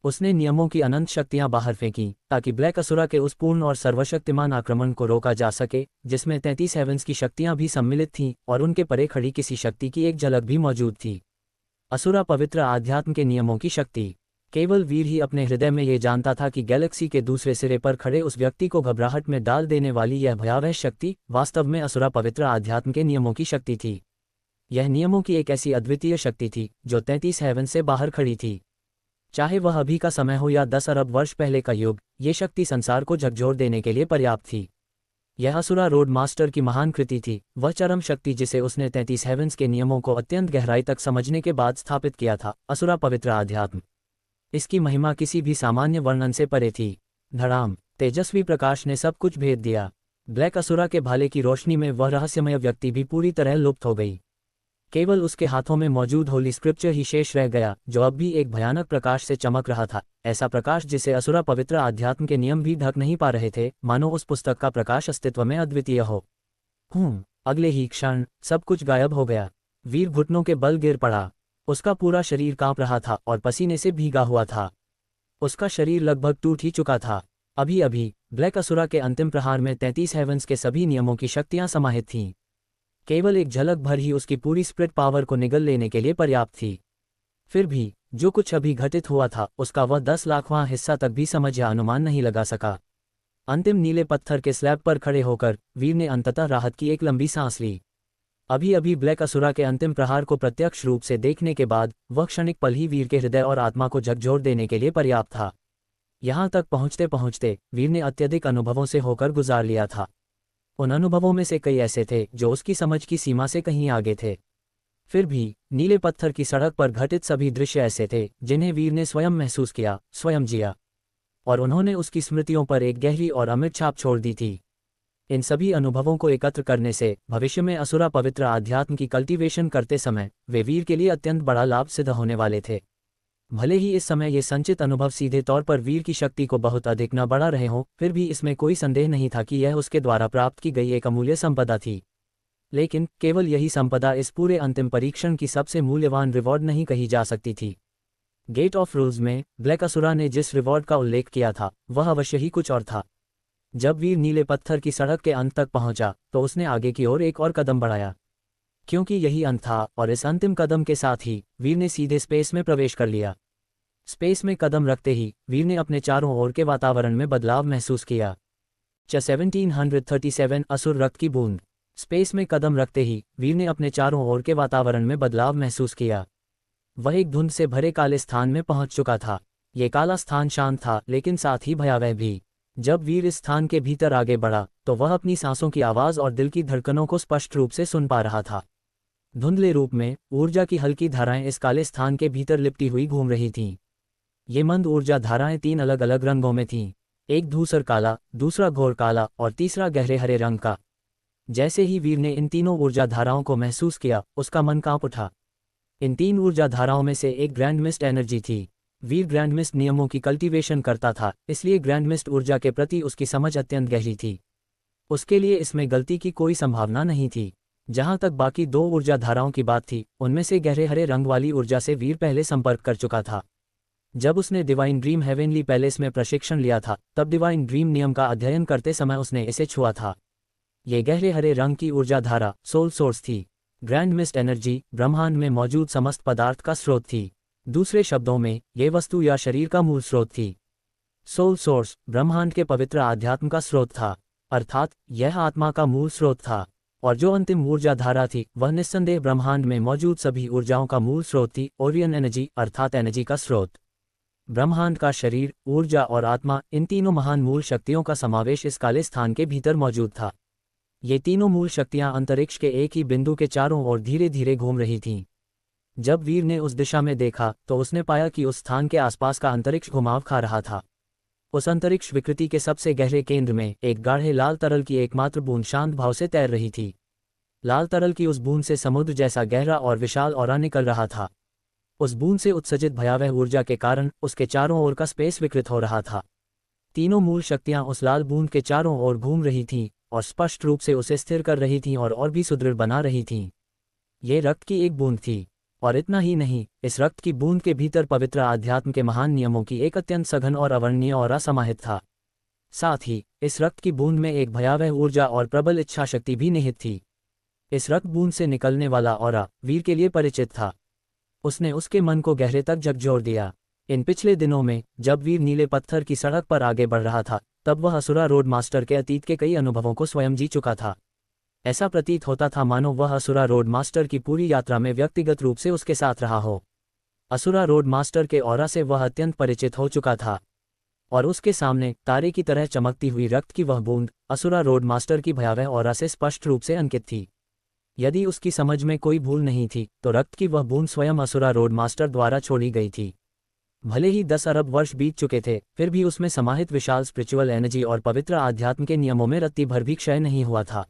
उसने नियमों की अनंत शक्तियां बाहर फेंकी ताकि ब्लैक असुरा के उस पूर्ण और सर्वशक्तिमान आक्रमण को रोका जा सके जिसमें 33 हेवंस की शक्तियां भी सम्मिलित थीं और उनके परे खड़ी किसी शक्ति की एक झलक भी मौजूद थी। असुरा पवित्र आध्यात्म के नियमों की शक्ति। केवल वीर ही अपने हृदय में ये जानता था कि गैलेक्सी के दूसरे सिरे पर खड़े उस व्यक्ति को घबराहट में डाल देने वाली यह भयावह शक्ति वास्तव में असुरा पवित्र आध्यात्म के नियमों की शक्ति थी। यह नियमों की एक ऐसी अद्वितीय शक्ति थी जो 33 हेवन से बाहर खड़ी थी। चाहे वह अभी का समय हो या 10 अरब वर्ष पहले का युग, ये शक्ति संसार को झकझोर देने के लिए पर्याप्त थी। यह असुरा रोड मास्टर की महान कृति थी, वह चरम शक्ति जिसे उसने 33 हेवंस के नियमों को अत्यंत गहराई तक समझने के बाद स्थापित किया था। असुरा पवित्र आध्यात्म। इसकी महिमा किसी भी सामान्य वर्णन से परे थी। धड़ाम! तेजस्वी प्रकाश ने सब कुछ भेद दिया। ब्लैक असुरा के भाले की रोशनी में वह रहस्यमय व्यक्ति भी पूरी तरह लुप्त हो गई। केवल उसके हाथों में मौजूद होली स्क्रिप्चर ही शेष रह गया जो अब भी एक भयानक प्रकाश से चमक रहा था, ऐसा प्रकाश जिसे असुरा पवित्र आध्यात्म के नियम भी ढक नहीं पा रहे थे, मानो उस पुस्तक का प्रकाश अस्तित्व में अद्वितीय हो। अगले ही क्षण सब कुछ गायब हो गया। वीर घुटनों के बल गिर पड़ा। उसका पूरा शरीर कांप रहा था और पसीने से भीगा हुआ था। उसका शरीर लगभग टूट ही चुका था। अभी अभी ब्लैक असुरा के अंतिम प्रहार में 33 हेवंस के सभी नियमों की शक्तियां समाहित थीं। केवल एक झलक भर ही उसकी पूरी स्प्रिट पावर को निगल लेने के लिए पर्याप्त थी। फिर भी जो कुछ अभी घटित हुआ था उसका वह 10 लाखवां हिस्सा तक भी समझ या अनुमान नहीं लगा सका। अंतिम नीले पत्थर के स्लैब पर खड़े होकर वीर ने अंततः राहत की एक लंबी सांस ली। अभी अभी ब्लैक असुरा के अंतिम प्रहार को प्रत्यक्ष रूप से देखने के बाद वह क्षणिक पल ही वीर के हृदय और आत्मा को झकझोर देने के लिए पर्याप्त था। यहां तक पहुंचते पहुंचते वीर ने अत्यधिक अनुभवों से होकर गुजार लिया था। उन अनुभवों में से कई ऐसे थे जो उसकी समझ की सीमा से कहीं आगे थे। फिर भी नीले पत्थर की सड़क पर घटित सभी दृश्य ऐसे थे जिन्हें वीर ने स्वयं महसूस किया, स्वयं जिया, और उन्होंने उसकी स्मृतियों पर एक गहरी और अमिट छाप छोड़ दी थी। इन सभी अनुभवों को एकत्र करने से भविष्य में असुरा पवित्र आध्यात्म की कल्टीवेशन करते समय वे वीर के लिए अत्यंत बड़ा लाभ सिद्ध होने वाले थे। भले ही इस समय ये संचित अनुभव सीधे तौर पर वीर की शक्ति को बहुत अधिक न बढ़ा रहे हों, फिर भी इसमें कोई संदेह नहीं था कि यह उसके द्वारा प्राप्त की गई एक अमूल्य संपदा थी। लेकिन केवल यही संपदा इस पूरे अंतिम परीक्षण की सबसे मूल्यवान रिवॉर्ड नहीं कही जा सकती थी। गेट ऑफ रूल्स में ब्लैक असुरा ने जिस रिवॉर्ड का उल्लेख किया था वह अवश्य ही कुछ और था। जब वीर नीले पत्थर की सड़क के अंत तक पहुंचा तो उसने आगे की ओर एक और कदम बढ़ाया, क्योंकि यही अंत था, और इस अंतिम कदम के साथ ही वीर ने सीधे स्पेस में प्रवेश कर लिया। स्पेस में कदम रखते ही वीर ने अपने चारों ओर के वातावरण में बदलाव महसूस किया। 1737 असुर रक्त की बूंद। स्पेस में कदम रखते ही वीर ने अपने चारों ओर के वातावरण में बदलाव महसूस किया। वह एक धुंध से भरे काले स्थान में पहुंच चुका था। ये काला स्थान शांत था लेकिन साथ ही भयावह भी। जब वीर इस स्थान के भीतर आगे बढ़ा तो वह अपनी सांसों की आवाज और दिल की धड़कनों को स्पष्ट रूप से सुन पा रहा था। धुंधले रूप में ऊर्जा की हल्की धाराएं इस काले स्थान के भीतर लिपटी हुई घूम रही थीं। ये मंद ऊर्जा धाराएं 3 अलग अलग रंगों में थीं, एक धूसर काला, दूसरा घोर काला और तीसरा गहरे हरे रंग का। जैसे ही वीर ने इन तीनों ऊर्जा धाराओं को महसूस किया, उसका मन कांप उठा। इन 3 ऊर्जा धाराओं में से एक ग्रैंड मिस्ट एनर्जी थी। वीर ग्रैंड मिस्ट नियमों की कल्टीवेशन करता था, इसलिए ग्रैंड मिस्ट ऊर्जा के प्रति उसकी समझ अत्यंत गहरी थी। उसके लिए इसमें गलती की कोई संभावना नहीं थी। जहां तक बाकी 2 ऊर्जा धाराओं की बात थी, उनमें से गहरे हरे रंग वाली ऊर्जा से वीर पहले संपर्क कर चुका था। जब उसने डिवाइन ड्रीम हेवेनली पैलेस में प्रशिक्षण लिया था, तब डिवाइन ड्रीम नियम का अध्ययन करते समय उसने इसे छुआ था। ये गहरे हरे रंग की ऊर्जा धारा सोल सोर्स थी। ग्रैंड मिस्ट एनर्जी ब्रह्मांड में मौजूद समस्त पदार्थ का स्रोत थी। दूसरे शब्दों में, ये वस्तु या शरीर का मूल स्रोत थी। सोल सोर्स ब्रह्मांड के पवित्र आध्यात्म का स्रोत था, अर्थात यह आत्मा का मूल स्रोत था। और जो अंतिम ऊर्जा धारा थी वह निस्संदेह ब्रह्मांड में मौजूद सभी ऊर्जाओं का मूल स्रोत थी, ओरियन एनर्जी अर्थात एनर्जी का स्रोत। ब्रह्मांड का शरीर, ऊर्जा और आत्मा, इन तीनों महान मूल शक्तियों का समावेश इस काले स्थान के भीतर मौजूद था। ये तीनों मूल शक्तियां अंतरिक्ष के एक ही बिंदु के चारों ओर धीरे धीरे घूम रही थीं। जब वीर ने उस दिशा में देखा तो उसने पाया कि उस स्थान के आसपास का अंतरिक्ष घुमाव खा रहा था। उस अंतरिक्ष विकृति के सबसे गहरे केंद्र में एक गाढ़े लाल तरल की एकमात्र बूंद शांत भाव से तैर रही थी। लाल तरल की उस बूंद से समुद्र जैसा गहरा और विशाल ऑरा निकल रहा था। उस बूंद से उत्सर्जित भयावह ऊर्जा के कारण उसके चारों ओर का स्पेस विकृत हो रहा था। तीनों मूल शक्तियां उस लाल बूंद के चारों ओर घूम रही थीं और स्पष्ट रूप से उसे स्थिर कर रही थीं और भी सुदृढ़ बना रही थीं। ये रक्त की एक बूंद थी, और इतना ही नहीं, इस रक्त की बूंद के भीतर पवित्र आध्यात्म के महान नियमों की एक अत्यंत सघन और अवर्णनीय ऑरा समाहित था। साथ ही इस रक्त की बूंद में एक भयावह ऊर्जा और प्रबल इच्छा शक्ति भी निहित थी। इस रक्त बूंद से निकलने वाला ऑरा वीर के लिए परिचित था। उसने उसके मन को गहरे तक झकझोर दिया। इन पिछले दिनों में जब वीर नीले पत्थर की सड़क पर आगे बढ़ रहा था, तब वह असुरा रोड मास्टर के अतीत के कई अनुभवों को स्वयं जी चुका था। ऐसा प्रतीत होता था मानो वह असुरा रोड मास्टर की पूरी यात्रा में व्यक्तिगत रूप से उसके साथ रहा हो। असुरा रोड मास्टर के ऑरा से वह अत्यंत परिचित हो चुका था, और उसके सामने तारे की तरह चमकती हुई रक्त की वह बूंद असुरा रोड मास्टर की भयावह ऑरा से स्पष्ट रूप से अंकित थी। यदि उसकी समझ में कोई भूल नहीं थी तो रक्त की वह बूंद स्वयं असुरा रोड मास्टर द्वारा छोड़ी गई थी। भले ही 10 अरब वर्ष बीत चुके थे, फिर भी उसमें समाहित विशाल स्पिरिचुअल एनर्जी और पवित्र आध्यात्म के नियमों में रत्ती भर भी क्षय नहीं हुआ था।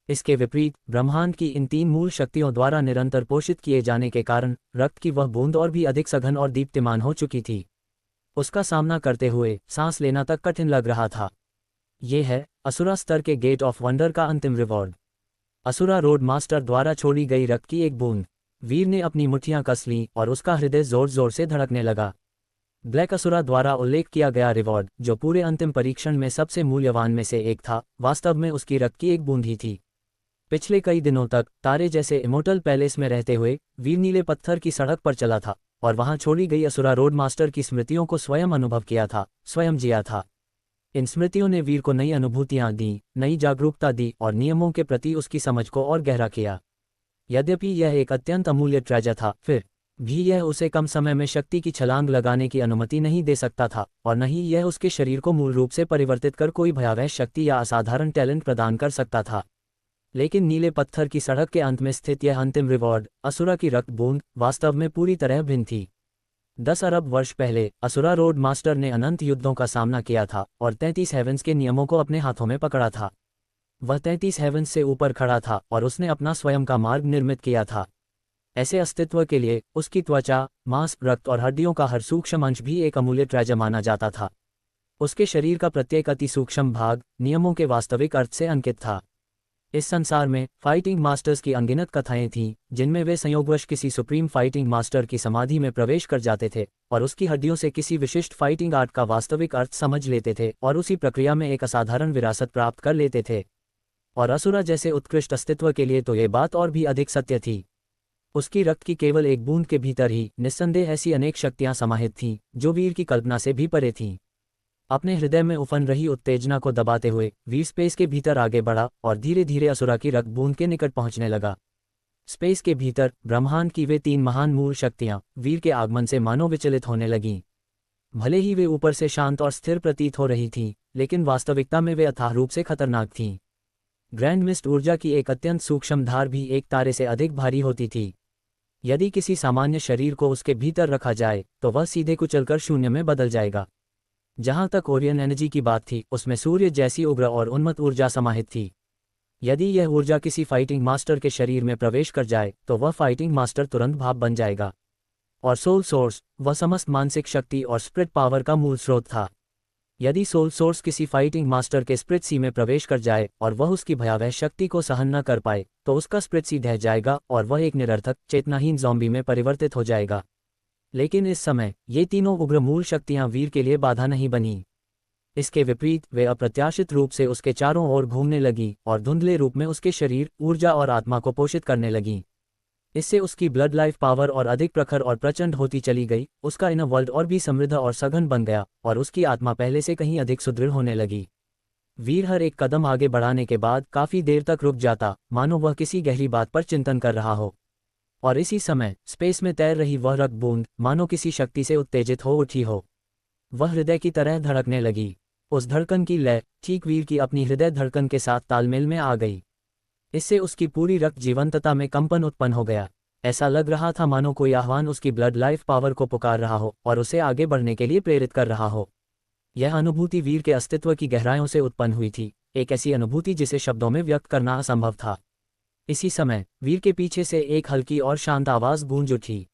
इसके विपरीत ब्रह्मांड की इन 3 मूल शक्तियों द्वारा निरंतर पोषित किए जाने के कारण रक्त की वह बूंद और भी अधिक सघन और दीप्तिमान हो चुकी थी। उसका सामना करते हुए सांस लेना तक कठिन लग रहा था। ये है असुरा स्तर के गेट ऑफ वंडर का अंतिम रिवॉर्ड। असुरा रोड मास्टर द्वारा छोड़ी गई रक्त की एक बूंद। वीर ने अपनी मुट्ठियां कस लीं और उसका हृदय जोर जोर से धड़कने लगा। ब्लैक असुरा द्वारा उल्लेख किया गया रिवॉर्ड, जो पूरे अंतिम परीक्षण में सबसे मूल्यवान में से एक था, वास्तव में उसकी रक्त की एक बूंद ही थी। पिछले कई दिनों तक तारे जैसे इमोर्टल पैलेस में रहते हुए वीर नीले पत्थर की सड़क पर चला था और वहां छोड़ी गई असुरा रोड मास्टर की स्मृतियों को स्वयं अनुभव किया था, स्वयं जिया था। इन स्मृतियों ने वीर को नई अनुभूतियां दी, नई जागरूकता दी और नियमों के प्रति उसकी समझ को और गहरा किया। यद्यपि यह एक अत्यंत अमूल्य ट्रेजर था, फिर भी यह उसे कम समय में शक्ति की छलांग लगाने की अनुमति नहीं दे सकता था, और न ही यह उसके शरीर को मूल रूप से परिवर्तित कर कोई भयावह शक्ति या असाधारण टैलेंट प्रदान कर सकता था। लेकिन नीले पत्थर की सड़क के अंत में स्थित यह अंतिम रिवॉर्ड, असुरा की रक्त बूंद, वास्तव में पूरी तरह भिन्न थी। 10 अरब वर्ष पहले असुरा रोड मास्टर ने अनंत युद्धों का सामना किया था और 33 हेवंस के नियमों को अपने हाथों में पकड़ा था। वह 33 हेवंस से ऊपर खड़ा था और उसने अपना स्वयं का मार्ग निर्मित किया था। ऐसे अस्तित्व के लिए उसकी त्वचा, मांस, रक्त और हड्डियों का हर सूक्ष्म अंश भी एक अमूल्य ट्रेजर माना जाता था। उसके शरीर का प्रत्येक अति सूक्ष्म भाग नियमों के वास्तविक अर्थ से अंकित था। इस संसार में फाइटिंग मास्टर्स की अनगिनत कथाएं थीं, जिनमें वे संयोगवश किसी सुप्रीम फाइटिंग मास्टर की समाधि में प्रवेश कर जाते थे और उसकी हड्डियों से किसी विशिष्ट फाइटिंग आर्ट का वास्तविक अर्थ समझ लेते थे और उसी प्रक्रिया में एक असाधारण विरासत प्राप्त कर लेते थे। और असुरा जैसे उत्कृष्ट अस्तित्व के लिए तो ये बात और भी अधिक सत्य थी। उसकी रक्त की केवल एक बूंद के भीतर ही निस्संदेह ऐसी अनेक शक्तियां समाहित थीं, जो वीर की कल्पना से भी परे थीं। अपने हृदय में उफन रही उत्तेजना को दबाते हुए वीर स्पेस के भीतर आगे बढ़ा और धीरे धीरे असुरा की रक्त बूंद के निकट पहुंचने लगा। स्पेस के भीतर ब्रह्मांड की वे 3 महान मूल शक्तियां वीर के आगमन से मानो विचलित होने लगीं। भले ही वे ऊपर से शांत और स्थिर प्रतीत हो रही थीं, लेकिन वास्तविकता में वे अथाह रूप से खतरनाक थीं। ग्रैंड मिस्ट ऊर्जा की एक अत्यंत सूक्ष्म धार भी एक तारे से अधिक भारी होती थी। यदि किसी सामान्य शरीर को उसके भीतर रखा जाए तो वह सीधे कुचलकर शून्य में बदल जाएगा। जहां तक ओरियन एनर्जी की बात थी, उसमें सूर्य जैसी उग्र और उन्मत्त ऊर्जा समाहित थी। यदि यह ऊर्जा किसी फाइटिंग मास्टर के शरीर में प्रवेश कर जाए तो वह फाइटिंग मास्टर तुरंत भाप बन जाएगा। और सोल सोर्स, वह समस्त मानसिक शक्ति और स्पिरिट पावर का मूल स्रोत था। यदि सोल सोर्स किसी फाइटिंग मास्टर के स्पिरिट सी में प्रवेश कर जाए और वह उसकी भयावह शक्ति को सहन न कर पाए तो उसका स्पिरिट सी ढह जाएगा और वह एक निरर्थक चेतनाहीन ज़ॉम्बी में परिवर्तित हो जाएगा। लेकिन इस समय ये तीनों उग्र मूल शक्तियां वीर के लिए बाधा नहीं बनी। इसके विपरीत वे अप्रत्याशित रूप से उसके चारों ओर घूमने लगीं और धुंधले रूप में उसके शरीर, ऊर्जा और आत्मा को पोषित करने लगीं। इससे उसकी ब्लड लाइफ पावर और अधिक प्रखर और प्रचंड होती चली गई। उसका इनर वर्ल्ड और भी समृद्ध और सघन बन गया और उसकी आत्मा पहले से कहीं अधिक सुदृढ़ होने लगी। वीर हर एक कदम आगे बढ़ाने के बाद काफी देर तक रुक जाता, मानो वह किसी गहरी बात पर चिंतन कर रहा हो। और इसी समय स्पेस में तैर रही वह रक्त बूंद मानो किसी शक्ति से उत्तेजित हो उठी हो। वह हृदय की तरह धड़कने लगी। उस धड़कन की लय ठीक वीर की अपनी हृदय धड़कन के साथ तालमेल में आ गई। इससे उसकी पूरी रक्त जीवंतता में कंपन उत्पन्न हो गया। ऐसा लग रहा था मानो कोई आह्वान उसकी ब्लड लाइफ पावर को पुकार रहा हो और उसे आगे बढ़ने के लिए प्रेरित कर रहा हो। यह अनुभूति वीर के अस्तित्व की गहराइयों से उत्पन्न हुई थी, एक ऐसी अनुभूति जिसे शब्दों में व्यक्त करना असंभव था। इसी समय वीर के पीछे से एक हल्की और शांत आवाज गूंज उठी।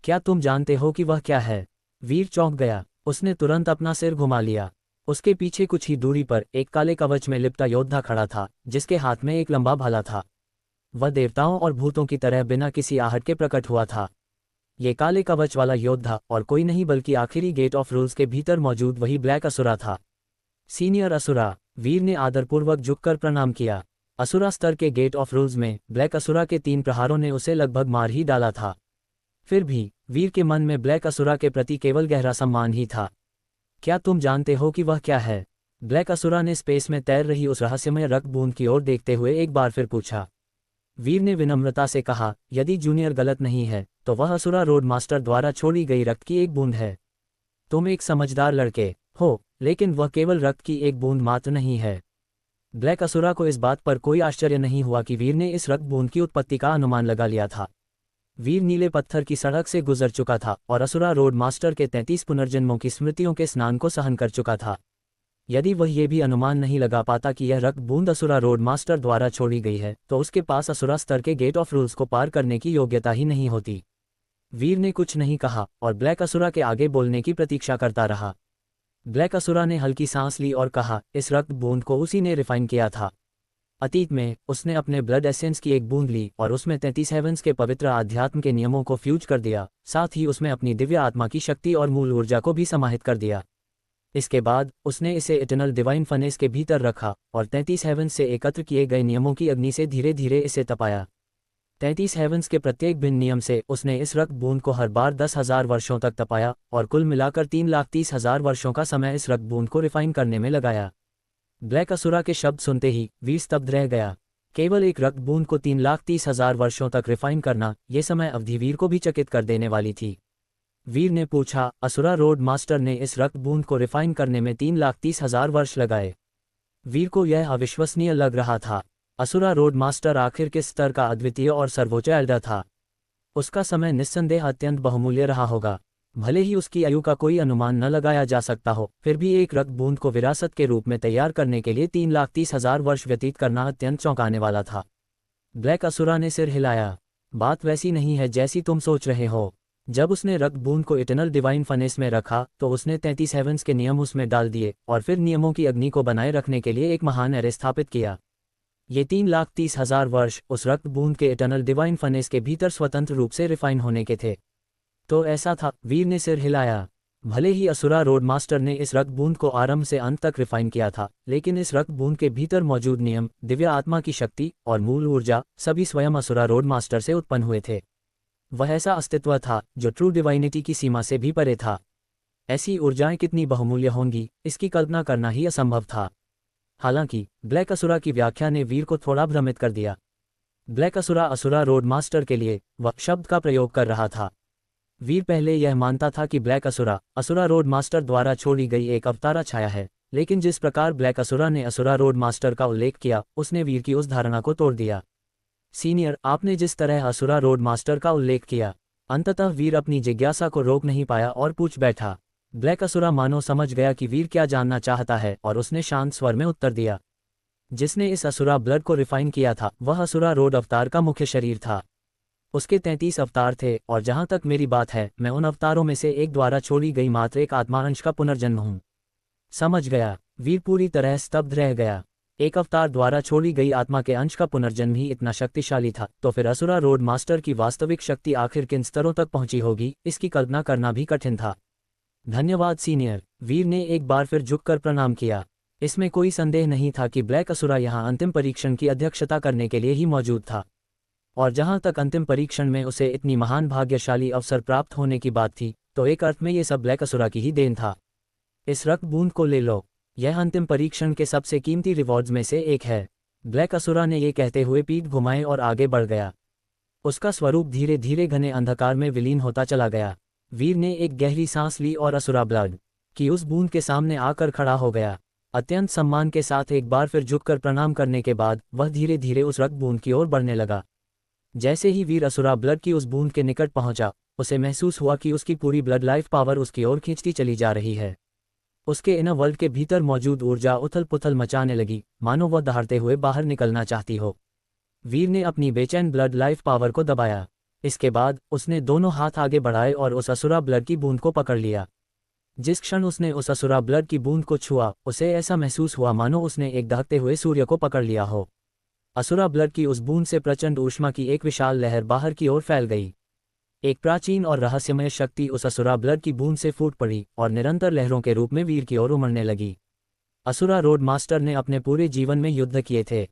क्या तुम जानते हो कि वह क्या है? वीर चौंक गया। उसने तुरंत अपना सिर घुमा लिया। उसके पीछे कुछ ही दूरी पर एक काले कवच में लिपटा योद्धा खड़ा था, जिसके हाथ में एक लंबा भाला था। वह देवताओं और भूतों की तरह बिना किसी आहट के प्रकट हुआ था। ये काले कवच वाला योद्धा और कोई नहीं बल्कि आखिरी गेट ऑफ रूल्स के भीतर मौजूद वही ब्लैक असुरा था। सीनियर असुरा, वीर ने आदरपूर्वक झुककर प्रणाम किया। असुरा स्तर के गेट ऑफ रूल्स में ब्लैक असुरा के 3 प्रहारों ने उसे लगभग मार ही डाला था। फिर भी वीर के मन में ब्लैक असुरा के प्रति केवल गहरा सम्मान ही था। क्या तुम जानते हो कि वह क्या है? ब्लैक असुरा ने स्पेस में तैर रही उस रहस्यमय रक्त बूंद की ओर देखते हुए एक बार फिर पूछा। वीर ने विनम्रता से कहा, यदि जूनियर गलत नहीं है तो वह असुरा रोड मास्टर द्वारा छोड़ी गई रक्त की एक बूंद है। तुम एक समझदार लड़के हो, लेकिन वह केवल रक्त की एक बूंद मात्र नहीं है। ब्लैक असुरा को इस बात पर कोई आश्चर्य नहीं हुआ कि वीर ने इस रक्त बूंद की उत्पत्ति का अनुमान लगा लिया था। वीर नीले पत्थर की सड़क से गुजर चुका था और असुरा रोड मास्टर के 33 पुनर्जन्मों की स्मृतियों के स्नान को सहन कर चुका था। यदि वह ये भी अनुमान नहीं लगा पाता कि यह रक्त बूंद असुरा रोड मास्टर द्वारा छोड़ी गई है तो उसके पास असुरा स्तर के गेट ऑफ रूल्स को पार करने की योग्यता ही नहीं होती। वीर ने कुछ नहीं कहा और ब्लैक असुरा के आगे बोलने की प्रतीक्षा करता रहा। ब्लैक असुरा ने हल्की सांस ली और कहा, इस रक्त बूंद को उसी ने रिफाइन किया था। अतीत में उसने अपने ब्लड एसेंस की एक बूंद ली और उसमें 33 हेवंस के पवित्र आध्यात्म के नियमों को फ्यूज कर दिया, साथ ही उसमें अपनी दिव्य आत्मा की शक्ति और मूल ऊर्जा को भी समाहित कर दिया। इसके बाद उसने इसे इटर्नल डिवाइन फनेस के भीतर रखा और 33 हेवंस से एकत्र किए गए नियमों की अग्नि से धीरे धीरे इसे तपाया। 33 हेवंस के प्रत्येक भिन्न नियम से उसने इस रक्त बूंद को हर बार 10,000 वर्षों तक तपाया और कुल मिलाकर 3,30,000 वर्षों का समय इस रक्त बूंद को रिफाइन करने में लगाया। ब्लैक असुरा के शब्द सुनते ही वीर स्तब्ध रह गया। केवल एक रक्त बूंद को 3,30,000 वर्षों तक रिफाइन करना, ये समय अवधि वीर को भी चकित कर देने वाली थी। वीर ने पूछा, असुरा रोड मास्टर ने इस रक्त बूंद को रिफाइन करने में 3,30,000 वर्ष लगाए? वीर को यह अविश्वसनीय लग रहा था। असुरा रोड मास्टर आखिर किस स्तर का अद्वितीय और सर्वोच्च एल्डर था। उसका समय निस्संदेह अत्यंत बहुमूल्य रहा होगा। भले ही उसकी आयु का कोई अनुमान न लगाया जा सकता हो, फिर भी एक रक्त बूंद को विरासत के रूप में तैयार करने के लिए 3,30,000 वर्ष व्यतीत करना अत्यंत चौंकाने वाला था। ब्लैक असुरा ने सिर हिलाया। बात वैसी नहीं है जैसी तुम सोच रहे हो। जब उसने रक्त बूंद को इटर्नल डिवाइन फनेस में रखा तो उसने 33 हेवंस के नियम उसमें डाल दिए और फिर नियमों की अग्नि को बनाए रखने के लिए एक महान एरे स्थापित किया। ये 3,30,000 वर्ष उस रक्त बूंद के इटर्नल डिवाइन फनेस के भीतर स्वतंत्र रूप से रिफाइन होने के थे। तो ऐसा था, वीर ने सिर हिलाया। भले ही असुरा रोड मास्टर ने इस रक्त बूंद को आरंभ से अंत तक रिफाइन किया था, लेकिन इस रक्त बूंद के भीतर मौजूद नियम, दिव्य आत्मा की शक्ति और मूल ऊर्जा सभी स्वयं असुरा रोड मास्टर से उत्पन्न हुए थे। वह ऐसा अस्तित्व था जो ट्रू डिवाइनिटी की सीमा से भी परे था। ऐसी ऊर्जाएं कितनी बहुमूल्य होंगी, इसकी कल्पना करना ही असंभव था। हालांकि ब्लैक असुरा की व्याख्या ने वीर को थोड़ा भ्रमित कर दिया। Black Asura Asura road master के लिए वह शब्द का प्रयोग कर रहा था। वीर पहले यह मानता था कि black Asura Asura road master द्वारा छोड़ी गई एक अवतारा छाया है, लेकिन जिस प्रकार ब्लैक असुरा ने असुरा रोड मास्टर का उल्लेख किया उसने वीर की उस धारणा को तोड़ दिया। सीनियर, आपने जिस तरह असुरा रोड मास्टर का उल्लेख किया, अंततः वीर अपनी जिज्ञासा को रोक नहीं पाया और पूछ बैठा। ब्लैक असुरा मानो समझ गया कि वीर क्या जानना चाहता है और उसने शांत स्वर में उत्तर दिया। जिसने इस असुरा ब्लड को रिफाइन किया था वह असुरा रोड अवतार का मुख्य शरीर था। उसके 33 अवतार थे और जहां तक मेरी बात है, मैं उन अवतारों में से एक द्वारा छोड़ी गई मात्र एक आत्मा अंश का पुनर्जन्म हूं। समझ गया। वीर पूरी तरह स्तब्ध रह गया। एक अवतार द्वारा छोड़ी गई आत्मा के अंश का पुनर्जन्म ही इतना शक्तिशाली था, तो फिर असुरा रोड मास्टर की वास्तविक शक्ति आखिर किन स्तरों तक पहुंची होगी, इसकी कल्पना करना भी कठिन था। धन्यवाद सीनियर, वीर ने एक बार फिर झुककर प्रणाम किया। इसमें कोई संदेह नहीं था कि ब्लैक असुरा यहाँ अंतिम परीक्षण की अध्यक्षता करने के लिए ही मौजूद था। और जहाँ तक अंतिम परीक्षण में उसे इतनी महान भाग्यशाली अवसर प्राप्त होने की बात थी, तो एक अर्थ में ये सब ब्लैक असुरा की ही देन था। इस रक्त बूंद को ले लो, यह अंतिम परीक्षण के सबसे कीमती रिवॉर्ड्स में से एक है। ब्लैक असुरा ने ये कहते हुए पीठ घुमाए और आगे बढ़ गया। उसका स्वरूप धीरे धीरे घने अंधकार में विलीन होता चला गया। वीर ने एक गहरी सांस ली और असुरा ब्लड की उस बूंद के सामने आकर खड़ा हो गया। अत्यंत सम्मान के साथ एक बार फिर झुककर प्रणाम करने के बाद वह धीरे धीरे उस रक्त बूंद की ओर बढ़ने लगा। जैसे ही वीर असुरा ब्लड की उस बूंद के निकट पहुंचा, उसे महसूस हुआ कि उसकी पूरी ब्लड लाइफ पावर उसकी ओर खींचती चली जा रही है। उसके इनर वर्ल्ड के भीतर मौजूद ऊर्जा उथल पुथल मचाने लगी, मानो वह दहाड़ते हुए बाहर निकलना चाहती हो। वीर ने अपनी बेचैन ब्लड लाइफ पावर को दबाया। इसके बाद उसने दोनों हाथ आगे बढ़ाए और उस असुरा ब्लड की बूंद को पकड़ लिया। जिस क्षण उसने उस असुरा ब्लड की बूंद को छुआ, उसे ऐसा महसूस हुआ मानो उसने एक दहकते हुए सूर्य को पकड़ लिया हो। असुरा ब्लड की उस बूंद से प्रचंड ऊष्मा की एक विशाल लहर बाहर की ओर फैल गई। एक प्राचीन और रहस्यमय शक्ति उस असुरा ब्लड की बूंद से फूट पड़ी और निरंतर लहरों के रूप में वीर की ओर उमड़ने लगी। असुरा रोड मास्टर ने अपने पूरे जीवन में युद्ध किए थे।